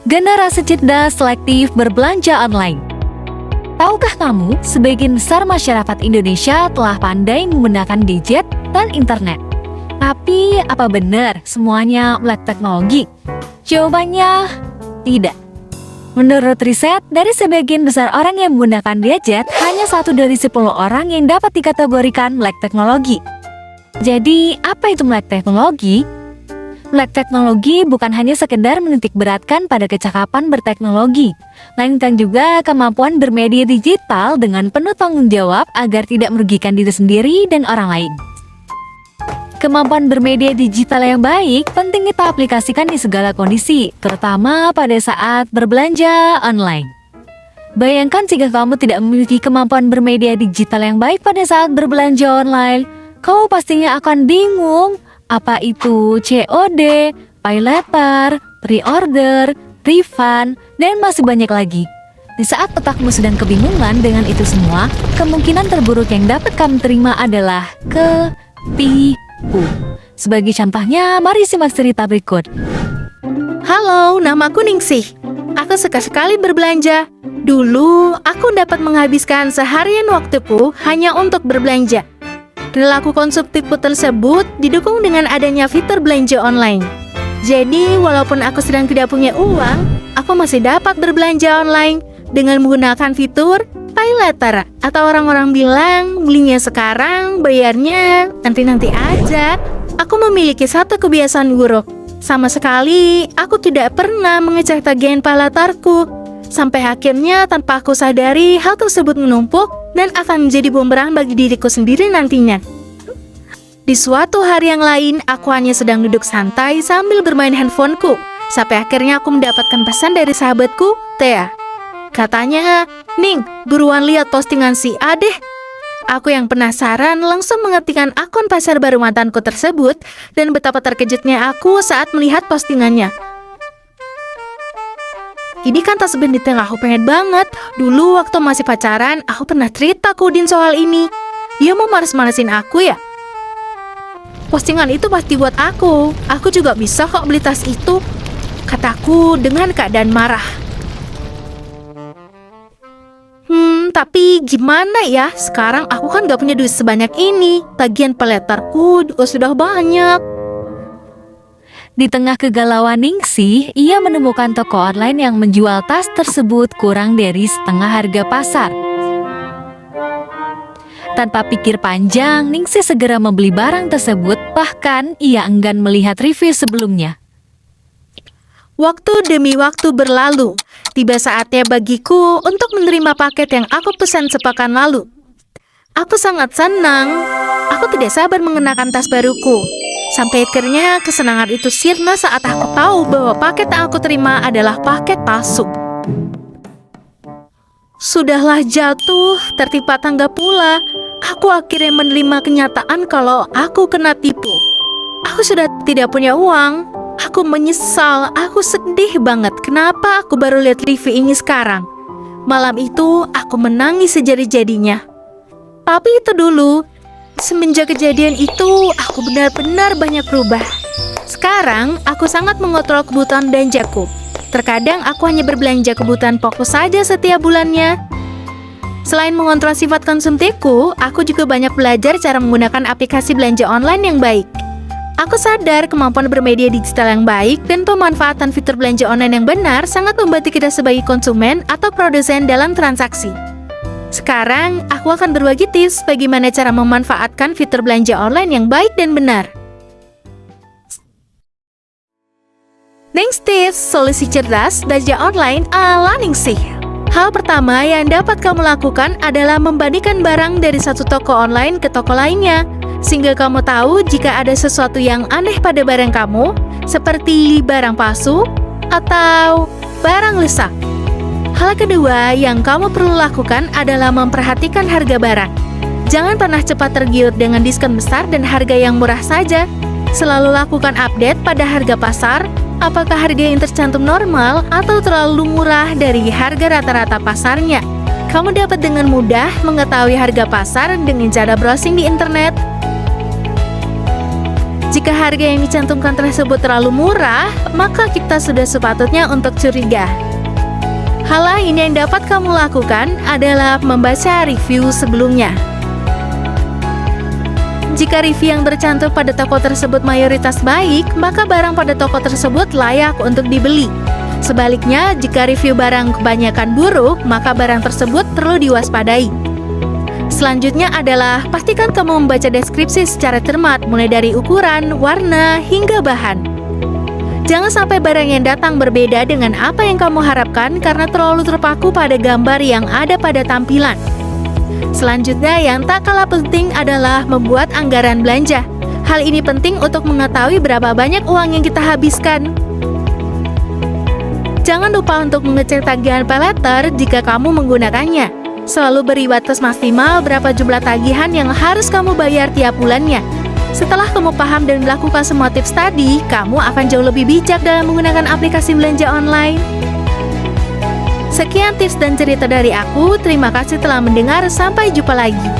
Generasi cerdas selektif berbelanja online. Tahukah kamu, sebagian besar masyarakat Indonesia telah pandai menggunakan gadget dan internet. Tapi, apa benar semuanya melek teknologi? Jawabannya, tidak. Menurut riset, dari sebagian besar orang yang menggunakan gadget, hanya 1 dari 10 orang yang dapat dikategorikan melek teknologi. Jadi, apa itu melek teknologi? Melek teknologi bukan hanya sekedar menitik beratkan pada kecakapan berteknologi, melainkan juga kemampuan bermedia digital dengan penuh tanggung jawab agar tidak merugikan diri sendiri dan orang lain. Kemampuan bermedia digital yang baik penting kita aplikasikan di segala kondisi, terutama pada saat berbelanja online. Bayangkan jika kamu tidak memiliki kemampuan bermedia digital yang baik pada saat berbelanja online, kamu pastinya akan bingung. Apa itu COD, pay later, pre-order, refund, dan masih banyak lagi. Di saat otakmu sedang kebingungan dengan itu semua, kemungkinan terburuk yang dapat kamu terima adalah ketipu. Sebagai contohnya, mari simak cerita berikut. Halo, namaku Ningsih. Aku suka sekali berbelanja. Dulu, aku dapat menghabiskan seharian waktuku hanya untuk berbelanja. Perilaku konsumtifku tersebut didukung dengan adanya fitur belanja online. Jadi, walaupun aku sedang tidak punya uang, aku masih dapat berbelanja online dengan menggunakan fitur pay later, atau orang-orang bilang belinya sekarang, bayarnya nanti-nanti aja. Aku memiliki satu kebiasaan buruk. Sama sekali, aku tidak pernah mengecek tagihan pay letterku. Sampai akhirnya tanpa aku sadari, hal tersebut menumpuk dan akan menjadi bumerang bagi diriku sendiri nantinya. Di suatu hari yang lain, aku hanya sedang duduk santai sambil bermain handphoneku. Sampai akhirnya aku mendapatkan pesan dari sahabatku, Thea. Katanya, "Ning, buruan lihat postingan si A deh." Aku yang penasaran langsung mengetikkan akun pasar baru mantanku tersebut, dan betapa terkejutnya aku saat melihat postingannya. Ini kan tas bandit yang aku pengen banget. Dulu waktu masih pacaran, aku pernah cerita ke Udin soal ini. Dia mau malas-malasin aku ya? Postingan itu pasti buat aku. Aku juga bisa kok beli tas itu, kataku dengan keadaan marah. Tapi gimana ya? Sekarang aku kan gak punya duit sebanyak ini. Tagihan pay letterku juga sudah banyak. Di tengah kegalauan Ningsih, ia menemukan toko online yang menjual tas tersebut kurang dari setengah harga pasar. Tanpa pikir panjang, Ningsih segera membeli barang tersebut, bahkan ia enggan melihat review sebelumnya. Waktu demi waktu berlalu, tiba saatnya bagiku untuk menerima paket yang aku pesan sepekan lalu. Aku sangat senang. Aku tidak sabar mengenakan tas baruku. Sampai akhirnya kesenangan itu sirna saat aku tahu bahwa paket yang aku terima adalah paket palsu. Sudahlah jatuh, tertimpa tangga pula. Aku akhirnya menerima kenyataan kalau aku kena tipu. Aku sudah tidak punya uang. Aku menyesal, aku sedih banget. Kenapa aku baru lihat review ini sekarang? Malam itu aku menangis sejadi-jadinya. Tapi itu dulu. Semenjak kejadian itu, aku benar-benar banyak berubah. Sekarang, aku sangat mengontrol kebutuhan belanjaku. Terkadang aku hanya berbelanja kebutuhan pokok saja setiap bulannya. Selain mengontrol sifat konsumtifku, aku juga banyak belajar cara menggunakan aplikasi belanja online yang baik. Aku sadar kemampuan bermedia digital yang baik dan pemanfaatan fitur belanja online yang benar sangat membantu kita sebagai konsumen atau produsen dalam transaksi. Sekarang, aku akan berbagi tips bagaimana cara memanfaatkan fitur belanja online yang baik dan benar. Next tips, solusi cerdas belanja online ala Ningsih. Hal pertama yang dapat kamu lakukan adalah membandingkan barang dari satu toko online ke toko lainnya, sehingga kamu tahu jika ada sesuatu yang aneh pada barang kamu, seperti barang palsu atau barang rusak. Hal kedua yang kamu perlu lakukan adalah memperhatikan harga barang. Jangan pernah cepat tergiur dengan diskon besar dan harga yang murah saja. Selalu lakukan update pada harga pasar, apakah harga yang tercantum normal atau terlalu murah dari harga rata-rata pasarnya. Kamu dapat dengan mudah mengetahui harga pasar dengan cara browsing di internet. Jika harga yang dicantumkan tersebut terlalu murah, maka kita sudah sepatutnya untuk curiga. Hal lain yang dapat kamu lakukan adalah membaca review sebelumnya. Jika review yang tercantum pada toko tersebut mayoritas baik, maka barang pada toko tersebut layak untuk dibeli. Sebaliknya, jika review barang kebanyakan buruk, maka barang tersebut perlu diwaspadai. Selanjutnya adalah pastikan kamu membaca deskripsi secara cermat, mulai dari ukuran, warna, hingga bahan. Jangan sampai barang yang datang berbeda dengan apa yang kamu harapkan karena terlalu terpaku pada gambar yang ada pada tampilan. Selanjutnya yang tak kalah penting adalah membuat anggaran belanja. Hal ini penting untuk mengetahui berapa banyak uang yang kita habiskan. Jangan lupa untuk mengecek tagihan paylater jika kamu menggunakannya. Selalu beri batas maksimal berapa jumlah tagihan yang harus kamu bayar tiap bulannya. Setelah kamu paham dan melakukan semua tips tadi, kamu akan jauh lebih bijak dalam menggunakan aplikasi belanja online. Sekian tips dan cerita dari aku. Terima kasih telah mendengar. Sampai jumpa lagi.